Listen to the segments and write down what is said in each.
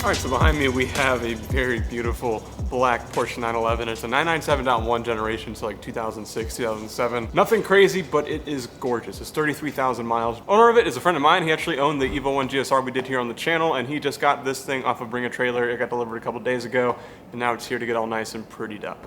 All right, so behind me we have a very beautiful black Porsche 911. It's a 997.1 generation, so like 2006, 2007. Nothing crazy, but it is gorgeous. It's 33,000 miles. Owner of it is a friend of mine. He actually owned the Evo 1 GSR we did here on the channel, and he just got this thing off of BringATrailor. It got delivered a couple days ago, and now it's here to get all nice and prettied up.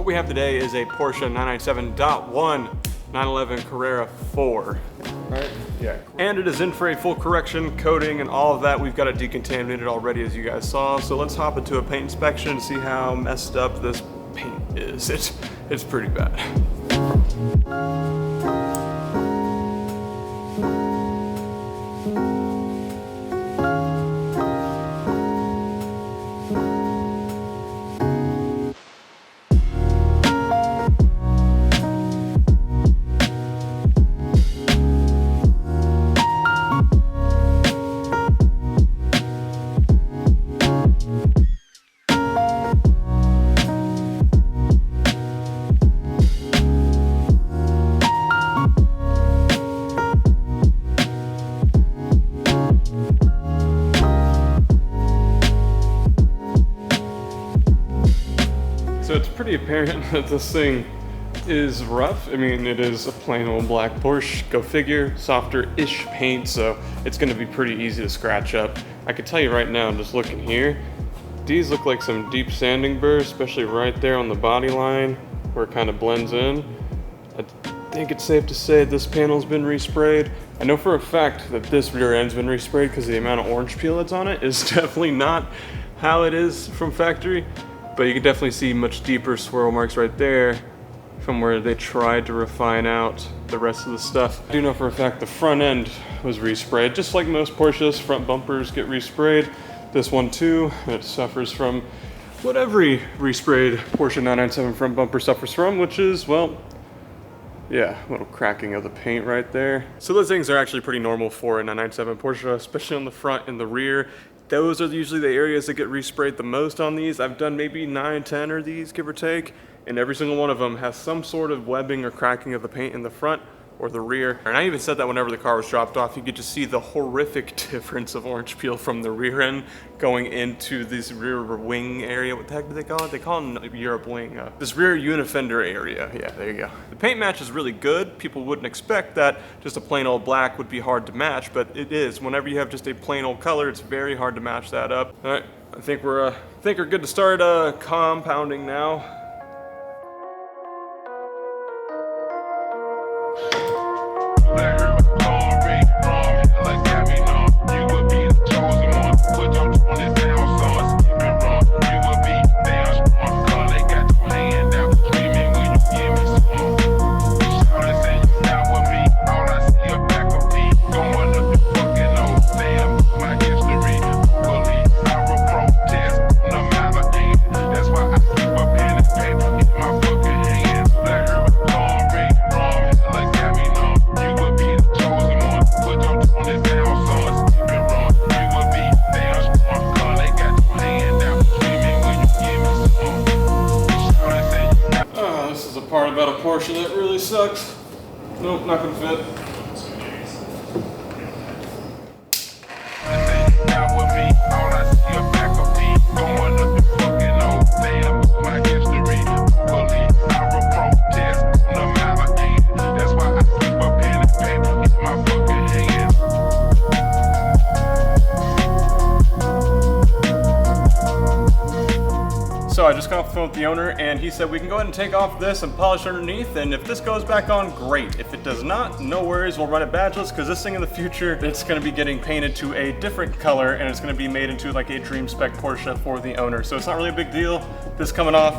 we have today is a Porsche 997.1 911 Carrera 4. Right? Yeah. And it is in for a full correction, coating, and all of that. We've got it decontaminated already, as you guys saw. So let's hop into a paint inspection and see how messed up this paint is. It's pretty bad. So it's pretty apparent that this thing is rough. I mean, it is a plain old black Porsche, go figure, softer-ish paint, so it's gonna be pretty easy to scratch up. I can tell you right now, just looking here, these look like some deep sanding burrs, especially right there on the body line where it kind of blends in. I think it's safe to say this panel's been resprayed. I know for a fact that this rear end's been resprayed because the amount of orange peel that's on it is definitely not how it is from factory. But you can definitely see much deeper swirl marks right there from where they tried to refine out the rest of the stuff. I do know for a fact the front end was resprayed. Just like most Porsches, front bumpers get resprayed. This one too, it suffers from what every resprayed Porsche 997 front bumper suffers from, which is, well, yeah, a little cracking of the paint right there. So those things are actually pretty normal for a 997 Porsche, especially on the front and the rear. Those are usually the areas that get resprayed the most on these. I've done maybe 9, 10 of these, give or take, and every single one of them has some sort of webbing or cracking of the paint in the front or the rear. And I even said that whenever the car was dropped off, you could just see the horrific difference of orange peel from the rear end going into this rear wing area. What the heck do they call it? They call it Europe wing. This rear unifender area. Yeah, there you go. The paint match is really good. People wouldn't expect that just a plain old black would be hard to match, but it is. Whenever you have just a plain old color, it's very hard to match that up. All right, I think we're good to start compounding now. Part about a Porsche that really sucks. Nope, not gonna fit. So I just got off the phone with the owner and he said we can go ahead and take off this and polish underneath, and if this goes back on, great. If it does not, no worries, we'll run it badgeless, because this thing in the future, it's gonna be getting painted to a different color and it's gonna be made into like a dream spec Porsche for the owner. So it's not really a big deal, this coming off.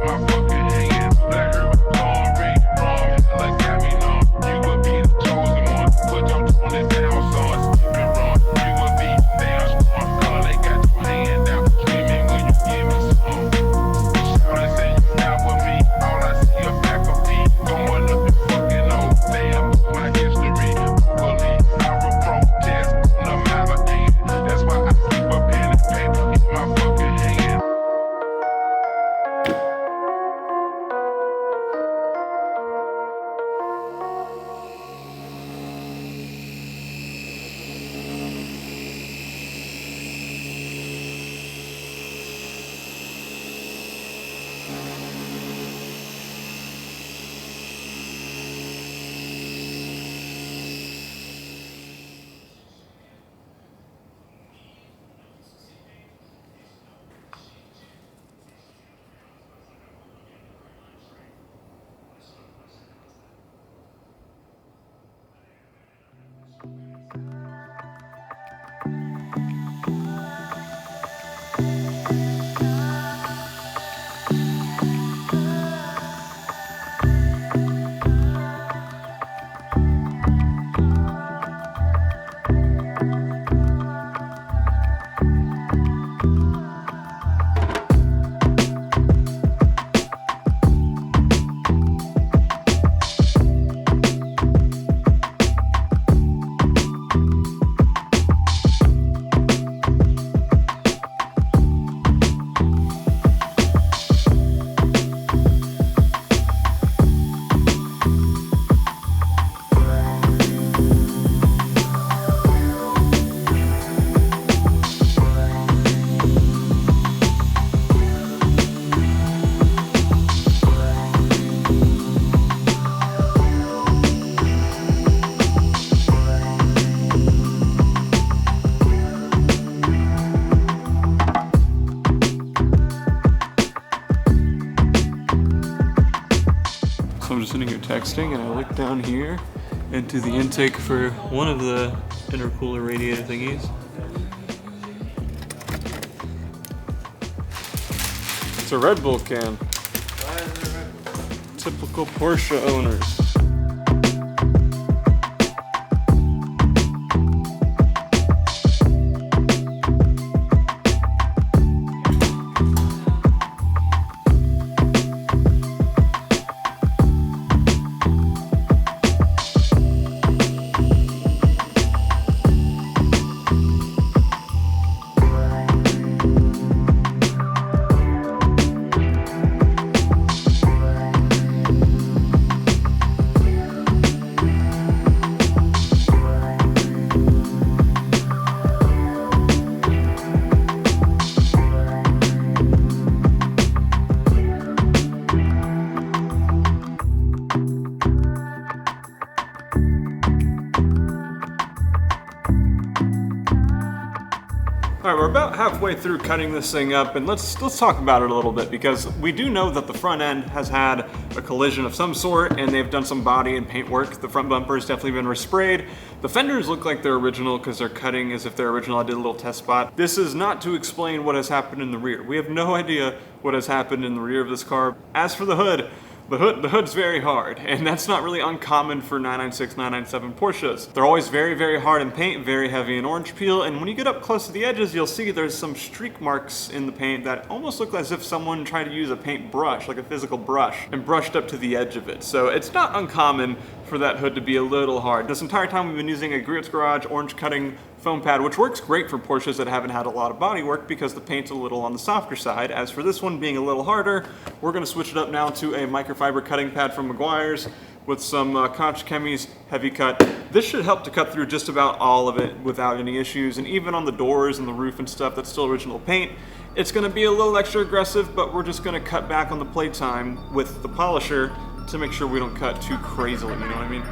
My fucking hands, let her go, you're texting, and I look down here into the intake for one of the intercooler radiator thingies. It's a Red Bull can. Why is it Red Bull? Typical Porsche owners. All right, we're about halfway through cutting this thing up, and let's talk about it a little bit, because we do know that the front end has had a collision of some sort, and they've done some body and paint work. The front bumper has definitely been resprayed. The fenders look like they're original because they're cutting as if they're original. I did a little test spot. This is not to explain what has happened in the rear. We have no idea what has happened in the rear of this car. As for the hood's very hard, and that's not really uncommon for 996, 997 Porsches. They're always very, very hard in paint, very heavy in orange peel, and when you get up close to the edges, you'll see there's some streak marks in the paint that almost look as if someone tried to use a paint brush, like a physical brush, and brushed up to the edge of it. So it's not uncommon for that hood to be a little hard. This entire time we've been using a Griots Garage orange cutting foam pad, which works great for Porsches that haven't had a lot of body work because the paint's a little on the softer side. As for this one being a little harder, we're gonna switch it up now to a microfiber cutting pad from Meguiar's with some Koch Chemi's heavy cut. This should help to cut through just about all of it without any issues, and even on the doors and the roof and stuff, that's still original paint. It's gonna be a little extra aggressive, but we're just gonna cut back on the play time with the polisher to make sure we don't cut too crazily, you know what I mean?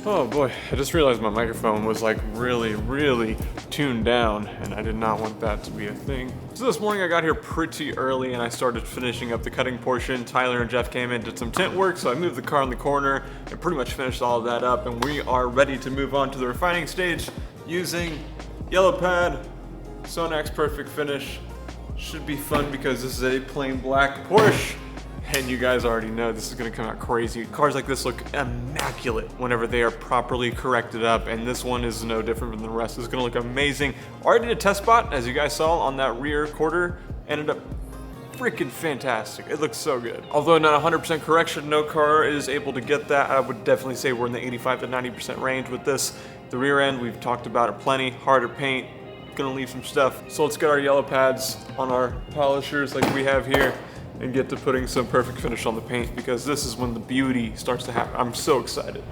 Oh boy, I just realized my microphone was like really tuned down, and I did not want that to be a thing. So this morning I got here pretty early and I started finishing up the cutting portion. Tyler and Jeff came in, did some tint work, so I moved the car in the corner and pretty much finished all of that up, and we are ready to move on to the refining stage using yellow pad, Sonax Perfect Finish. Should be fun because this is a plain black Porsche. And you guys already know this is gonna come out crazy. Cars like this look immaculate whenever they are properly corrected up, and this one is no different than the rest. It's gonna look amazing. Already did a test spot, as you guys saw on that rear quarter, ended up freaking fantastic. It looks so good. Although not 100% correction, no car is able to get that. I would definitely say we're in the 85 to 90% range with this. The rear end, we've talked about it plenty, harder paint, gonna leave some stuff. So let's get our yellow pads on our polishers like we have here and get to putting some perfect finish on the paint, because this is when the beauty starts to happen. I'm so excited.